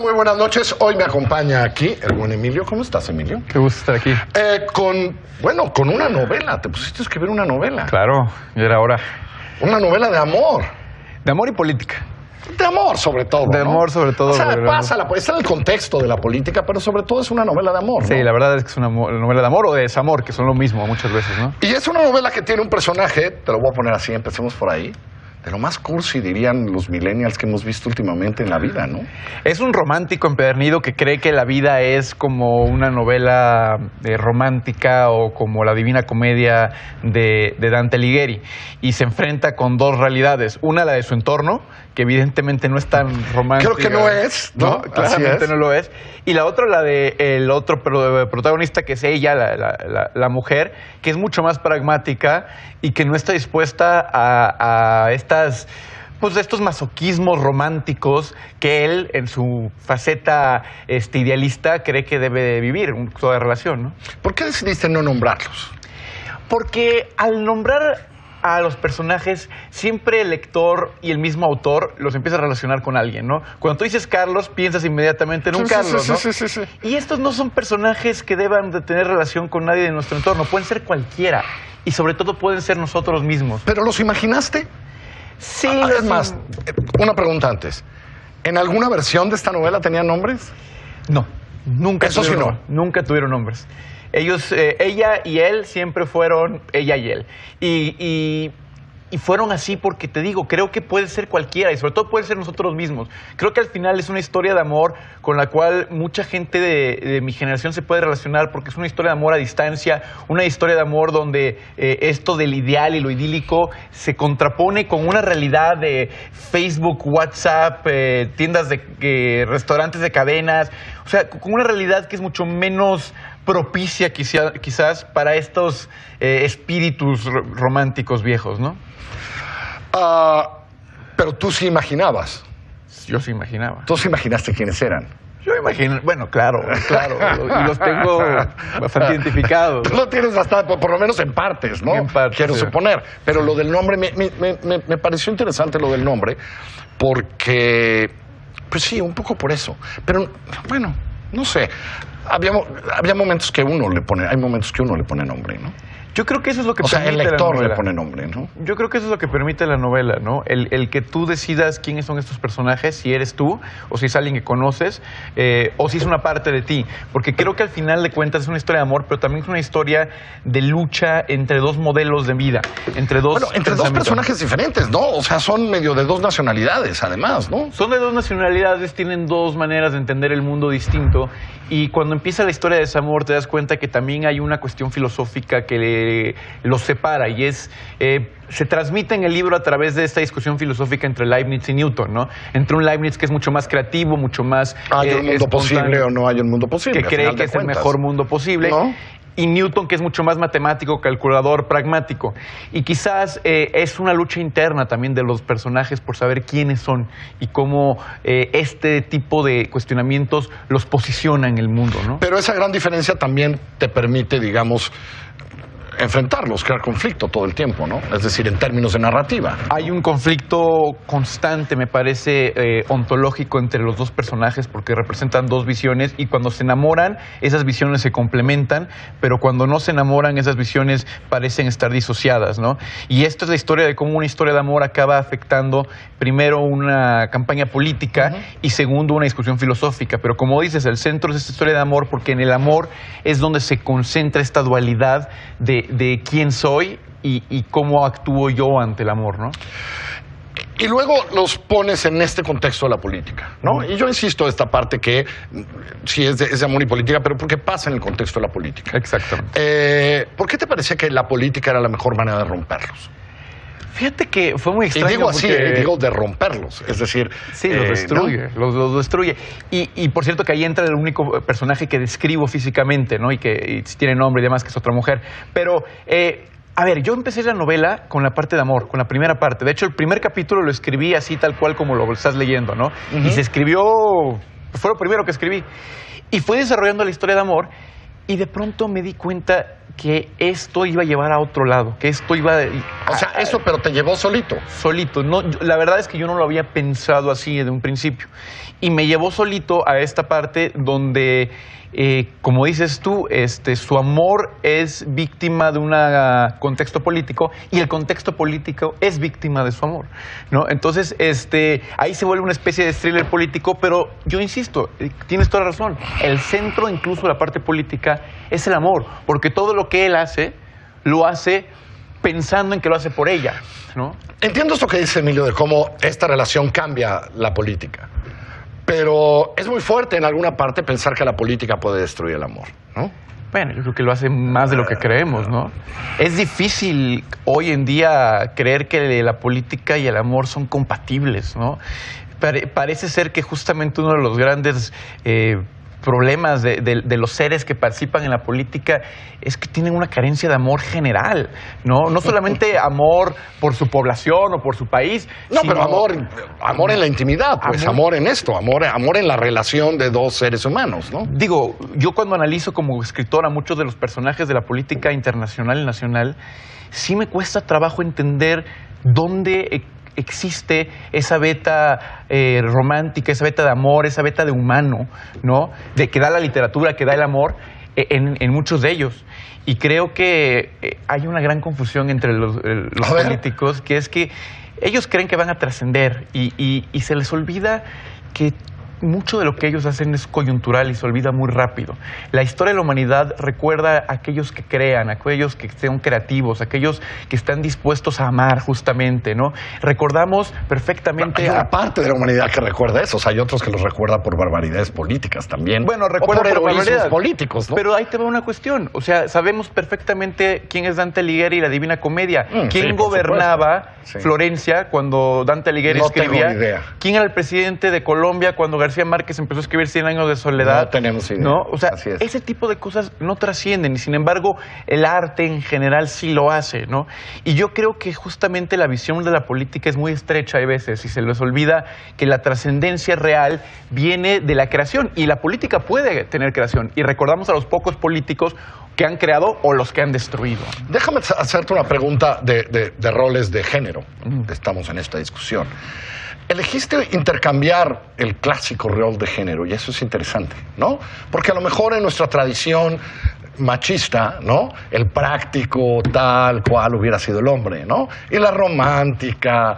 Muy buenas noches. Hoy me acompaña aquí el buen Emilio. ¿Cómo estás, Emilio? Qué gusto estar aquí. Con una novela. Te pusiste a escribir una novela. Claro, ya era hora. Una novela de amor. De amor y política. De amor, sobre todo. De ¿no? amor, sobre todo. O sea, pásala, pues está en el contexto de la política, pero sobre todo es una novela de amor, ¿no? Sí, la verdad es que es una novela de amor o de desamor, que son lo mismo muchas veces, ¿no? Y es una novela que tiene un personaje, te lo voy a poner así, empecemos por ahí, de lo más cursi, dirían los millennials que hemos visto últimamente en la vida, ¿no? Es un romántico empedernido que cree que la vida es como una novela romántica o como la Divina Comedia de Dante Alighieri. Y se enfrenta con dos realidades. Una, la de su entorno, que evidentemente no es tan romántica. Creo que no es, ¿no? Claramente no lo es. Y la otra, la de el otro protagonista, que es ella, la mujer, que es mucho más pragmática y que no está dispuesta a estos masoquismos románticos que él, en su faceta idealista, cree que debe de vivir toda relación, ¿no? ¿Por qué decidiste no nombrarlos? Porque al nombrar a los personajes, siempre el lector y el mismo autor los empieza a relacionar con alguien, ¿no? Cuando tú dices Carlos, piensas inmediatamente en un Carlos, ¿no? Sí. Y estos no son personajes que deban de tener relación con nadie de nuestro entorno, pueden ser cualquiera, y sobre todo pueden ser nosotros mismos. ¿Pero los imaginaste? Sí. Es más, una pregunta antes. ¿En alguna versión de esta novela tenían nombres? No, nunca. Eso sí no. Nunca tuvieron nombres. Ellos, ella y él siempre fueron ella y él. Y fueron así porque, te digo, creo que puede ser cualquiera y sobre todo puede ser nosotros mismos. Creo que al final es una historia de amor con la cual mucha gente de mi generación se puede relacionar porque es una historia de amor a distancia, una historia de amor donde esto del ideal y lo idílico se contrapone con una realidad de Facebook, WhatsApp, tiendas de restaurantes de cadenas, o sea, con una realidad que es mucho menos propicia quizás para estos espíritus románticos viejos, ¿no? Pero tú sí imaginabas. Yo sí imaginaba. Tú sí imaginaste quiénes eran. Yo imagino, bueno, claro, y los tengo bastante identificados. Tú lo tienes bastante, por lo menos en partes, ¿no? En partes, quiero sí. suponer. Pero lo del nombre, me pareció interesante lo del nombre, porque, pues sí, un poco por eso. Pero, bueno, no sé. Había momentos que uno le pone, hay momentos que uno le pone nombre, ¿no? Yo creo que eso es lo que permite el lector la novela. le pone nombre, ¿no? Yo creo que eso es lo que permite la novela, ¿no? El que tú decidas quiénes son estos personajes, si eres tú, o si es alguien que conoces, o si es una parte de ti. Porque creo que al final de cuentas es una historia de amor, pero también es una historia de lucha entre dos modelos de vida, entre dos personajes diferentes, ¿no? O sea, son medio de dos nacionalidades, además, ¿no? Son de dos nacionalidades, tienen dos maneras de entender el mundo distinto, y cuando empieza la historia de desamor te das cuenta que también hay una cuestión filosófica que los separa, y se transmite en el libro a través de esta discusión filosófica entre Leibniz y Newton, ¿no? Entre un Leibniz que es mucho más creativo, mucho más ¿hay un mundo posible o no hay un mundo posible? Que cree que es el mejor mundo posible, ¿no? Y Newton, que es mucho más matemático, calculador, pragmático. Y quizás es una lucha interna también de los personajes por saber quiénes son y cómo este tipo de cuestionamientos los posiciona en el mundo, ¿no? Pero esa gran diferencia también te permite, digamos, enfrentarlos, crear conflicto todo el tiempo, ¿no? Es decir, en términos de narrativa, ¿no? Hay un conflicto constante, me parece, ontológico entre los dos personajes porque representan dos visiones y cuando se enamoran, esas visiones se complementan, pero cuando no se enamoran, esas visiones parecen estar disociadas, ¿no? Y esto es la historia de cómo una historia de amor acaba afectando, primero, una campaña política y segundo, una discusión filosófica. Pero como dices, el centro es esta historia de amor porque en el amor es donde se concentra esta dualidad de quién soy y cómo actúo yo ante el amor, ¿no? Y luego los pones en este contexto de la política, ¿no? Y yo insisto, esta parte que sí es de amor y política, pero porque pasa en el contexto de la política. Exactamente. ¿Por qué te parecía que la política era la mejor manera de romperlos? Fíjate que fue muy extraño. Y digo así, porque... digo de romperlos, es decir... Sí, los destruye, ¿no? los destruye. Y por cierto que ahí entra el único personaje que describo físicamente, ¿no? Y tiene nombre y demás, que es otra mujer. Pero, a ver, yo empecé la novela con la parte de amor, con la primera parte. De hecho, el primer capítulo lo escribí así tal cual como lo estás leyendo, ¿no? Y se escribió... Fue lo primero que escribí. Y fue desarrollando la historia de amor y de pronto me di cuenta que esto iba a llevar a otro lado, que esto iba O sea, eso, pero te llevó solito. Solito. No, la verdad es que yo no lo había pensado así desde un principio. Y me llevó solito a esta parte donde, como dices tú, su amor es víctima de un contexto político y el contexto político es víctima de su amor, ¿no? Entonces, ahí se vuelve una especie de thriller político, pero yo insisto, tienes toda la razón. El centro, incluso la parte política, es el amor, porque todo lo que él hace, lo hace pensando en que lo hace por ella, ¿no? Entiendo esto que dice Emilio de cómo esta relación cambia la política, pero es muy fuerte en alguna parte pensar que la política puede destruir el amor, ¿no? Bueno, yo creo que lo hace más de lo que creemos, ¿no? Es difícil hoy en día creer que la política y el amor son compatibles, ¿no? Parece ser que justamente uno de los grandes problemas de los seres que participan en la política es que tienen una carencia de amor general, ¿no? No solamente amor por su población o por su país. No, sino pero amor en la intimidad, pues amor en esto, amor en la relación de dos seres humanos, ¿no? Digo, yo cuando analizo como escritor a muchos de los personajes de la política internacional y nacional, sí me cuesta trabajo entender dónde existe esa veta romántica, esa veta de amor, esa veta de humano, ¿no? De que da la literatura, que da el amor en muchos de ellos. Y creo que hay una gran confusión entre los políticos, que es que ellos creen que van a trascender y se les olvida que mucho de lo que ellos hacen es coyuntural y se olvida muy rápido. La historia de la humanidad recuerda a aquellos que crean, a aquellos que sean creativos, a aquellos que están dispuestos a amar justamente, ¿no? Recordamos perfectamente... Hay una parte de la humanidad que recuerda eso, o sea, hay otros que los recuerda por barbaridades políticas también. Bueno, recuerda por barbaridades políticos, ¿no? Pero ahí te va una cuestión, o sea, sabemos perfectamente quién es Dante Alighieri y la Divina Comedia. ¿Quién gobernaba Florencia cuando Dante Alighieri escribía? Tengo idea. ¿Quién era el presidente de Colombia cuando García Márquez empezó a escribir 100 años de soledad? No tenemos idea. ¿No? O sea, ese tipo de cosas no trascienden y sin embargo el arte en general sí lo hace, ¿no? Y yo creo que justamente la visión de la política es muy estrecha a veces y se les olvida que la trascendencia real viene de la creación y la política puede tener creación y recordamos a los pocos políticos que han creado o los que han destruido. Déjame hacerte una pregunta de roles de género. Estamos en esta discusión. Elegiste intercambiar el clásico rol de género y eso es interesante, ¿no? Porque a lo mejor en nuestra tradición machista, ¿no? El práctico tal cual hubiera sido el hombre, ¿no? Y la romántica,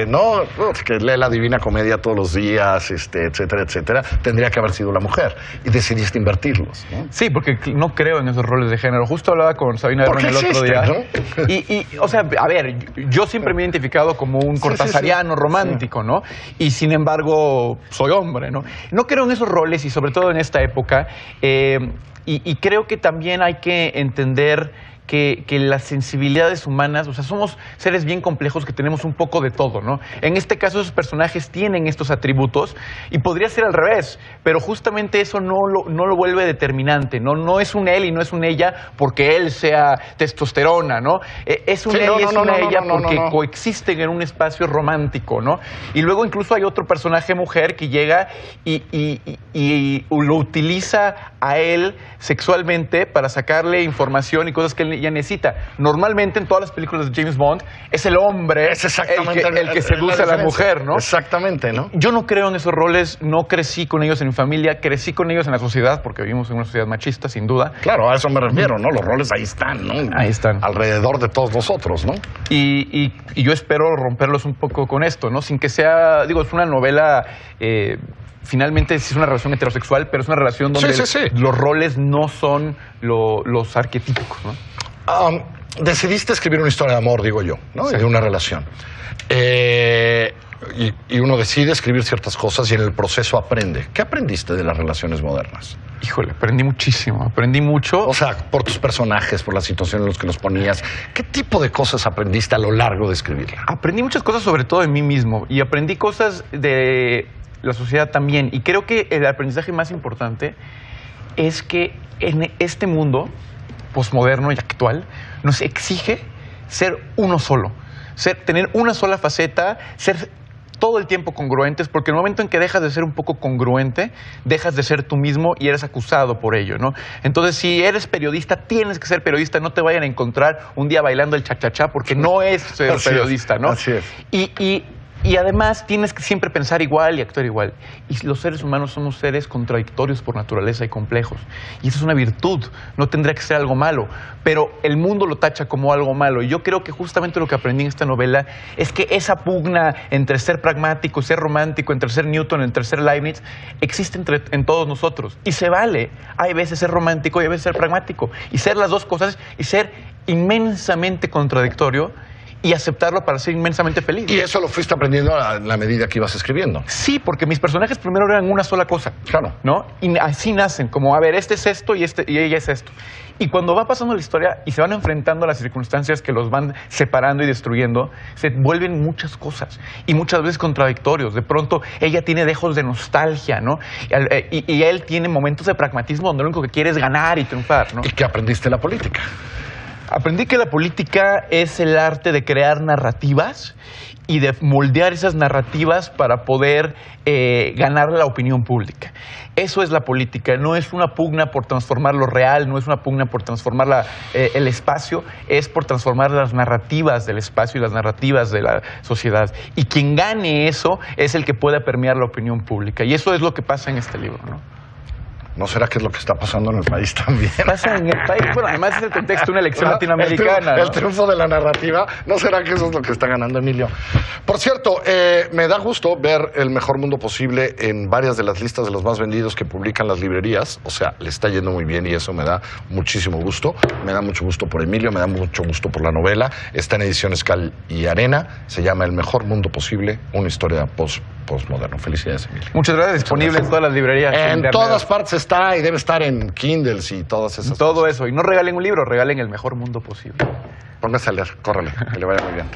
¿no? Que lee la Divina Comedia todos los días, etcétera, etcétera, tendría que haber sido la mujer. Y decidiste invertirlos, ¿no? Sí, porque no creo en esos roles de género. Justo hablaba con Sabina Herrón el otro día. ¿No? O sea, a ver, yo siempre me he identificado como un cortasariano romántico, ¿no? Y sin embargo, soy hombre, ¿no? No creo en esos roles y sobre todo en esta época. Y creo que también hay que entender que las sensibilidades humanas, o sea, somos seres bien complejos que tenemos un poco de todo, ¿no? En este caso, esos personajes tienen estos atributos y podría ser al revés, pero justamente eso no lo vuelve determinante, ¿no? No es un él y no es un ella porque él sea testosterona, ¿no? Es un él y es una ella porque coexisten en un espacio romántico, ¿no? Y luego incluso hay otro personaje mujer que llega y lo utiliza a él sexualmente para sacarle información y cosas que él ya necesita. Normalmente en todas las películas de James Bond es el hombre el que seduce a la mujer, ¿no? Exactamente, ¿no? Yo no creo en esos roles, no crecí con ellos en mi familia, crecí con ellos en la sociedad porque vivimos en una sociedad machista, sin duda. Claro, a eso me refiero, ¿no? Los roles ahí están, ¿no? Ahí están. Alrededor de todos nosotros, ¿no? Y yo espero romperlos un poco con esto, ¿no? Sin que sea, digo, es una novela... finalmente es una relación heterosexual, pero es una relación donde los roles no son los arquetípicos, ¿no? Decidiste escribir una historia de amor, digo yo, ¿no? Sí. De una relación. Y uno decide escribir ciertas cosas y en el proceso aprende. ¿Qué aprendiste de las relaciones modernas? Híjole, aprendí muchísimo, aprendí mucho. O sea, por tus personajes, por la situación en la que los ponías. ¿Qué tipo de cosas aprendiste a lo largo de escribirla? Aprendí muchas cosas, sobre todo de mí mismo, y aprendí cosas de la sociedad también. Y creo que el aprendizaje más importante es que en este mundo posmoderno y actual nos exige ser uno solo, tener una sola faceta, ser todo el tiempo congruentes, porque en el momento en que dejas de ser un poco congruente, dejas de ser tú mismo y eres acusado por ello, ¿no? Entonces, si eres periodista, tienes que ser periodista, no te vayan a encontrar un día bailando el cha-cha-cha, porque no es ser periodista, ¿no? Así es. Y además tienes que siempre pensar igual y actuar igual. Y los seres humanos somos seres contradictorios por naturaleza y complejos. Y eso es una virtud, no tendría que ser algo malo. Pero el mundo lo tacha como algo malo. Y yo creo que justamente lo que aprendí en esta novela es que esa pugna entre ser pragmático, ser romántico, entre ser Newton, entre ser Leibniz, existe en todos nosotros. Y se vale. Hay veces ser romántico y hay veces ser pragmático. Y ser las dos cosas y ser inmensamente contradictorio y aceptarlo para ser inmensamente feliz. Y eso lo fuiste aprendiendo a la medida que ibas escribiendo. Sí, porque mis personajes primero eran una sola cosa. Claro. ¿No? Y así nacen, como, a ver, este es esto y ella es esto. Y cuando va pasando la historia y se van enfrentando a las circunstancias que los van separando y destruyendo, se vuelven muchas cosas y muchas veces contradictorios. De pronto ella tiene dejos de nostalgia, ¿no? Y él tiene momentos de pragmatismo donde lo único que quiere es ganar y triunfar, ¿no? ¿Y qué aprendiste de la política? Aprendí que la política es el arte de crear narrativas y de moldear esas narrativas para poder ganar la opinión pública. Eso es la política, no es una pugna por transformar lo real, no es una pugna por transformar el espacio, es por transformar las narrativas del espacio y las narrativas de la sociedad. Y quien gane eso es el que pueda permear la opinión pública. Y eso es lo que pasa en este libro, ¿no? ¿No será que es lo que está pasando en el país también? Pasa en el país, bueno, además es el contexto de una elección latinoamericana. El triunfo de la narrativa, ¿no será que eso es lo que está ganando Emilio? Por cierto, me da gusto ver El Mejor Mundo Posible en varias de las listas de los más vendidos que publican las librerías. O sea, le está yendo muy bien y eso me da muchísimo gusto. Me da mucho gusto por Emilio, me da mucho gusto por la novela. Está en ediciones Cal y Arena. Se llama El Mejor Mundo Posible, una historia postmoderno. Felicidades, Emilio. Muchas gracias. Disponible en todas las librerías. En todas partes está y debe estar en Kindles y todas esas cosas. Todo eso. Y no regalen un libro, regalen El Mejor Mundo Posible. Póngase a leer, córrele, que le vaya muy bien.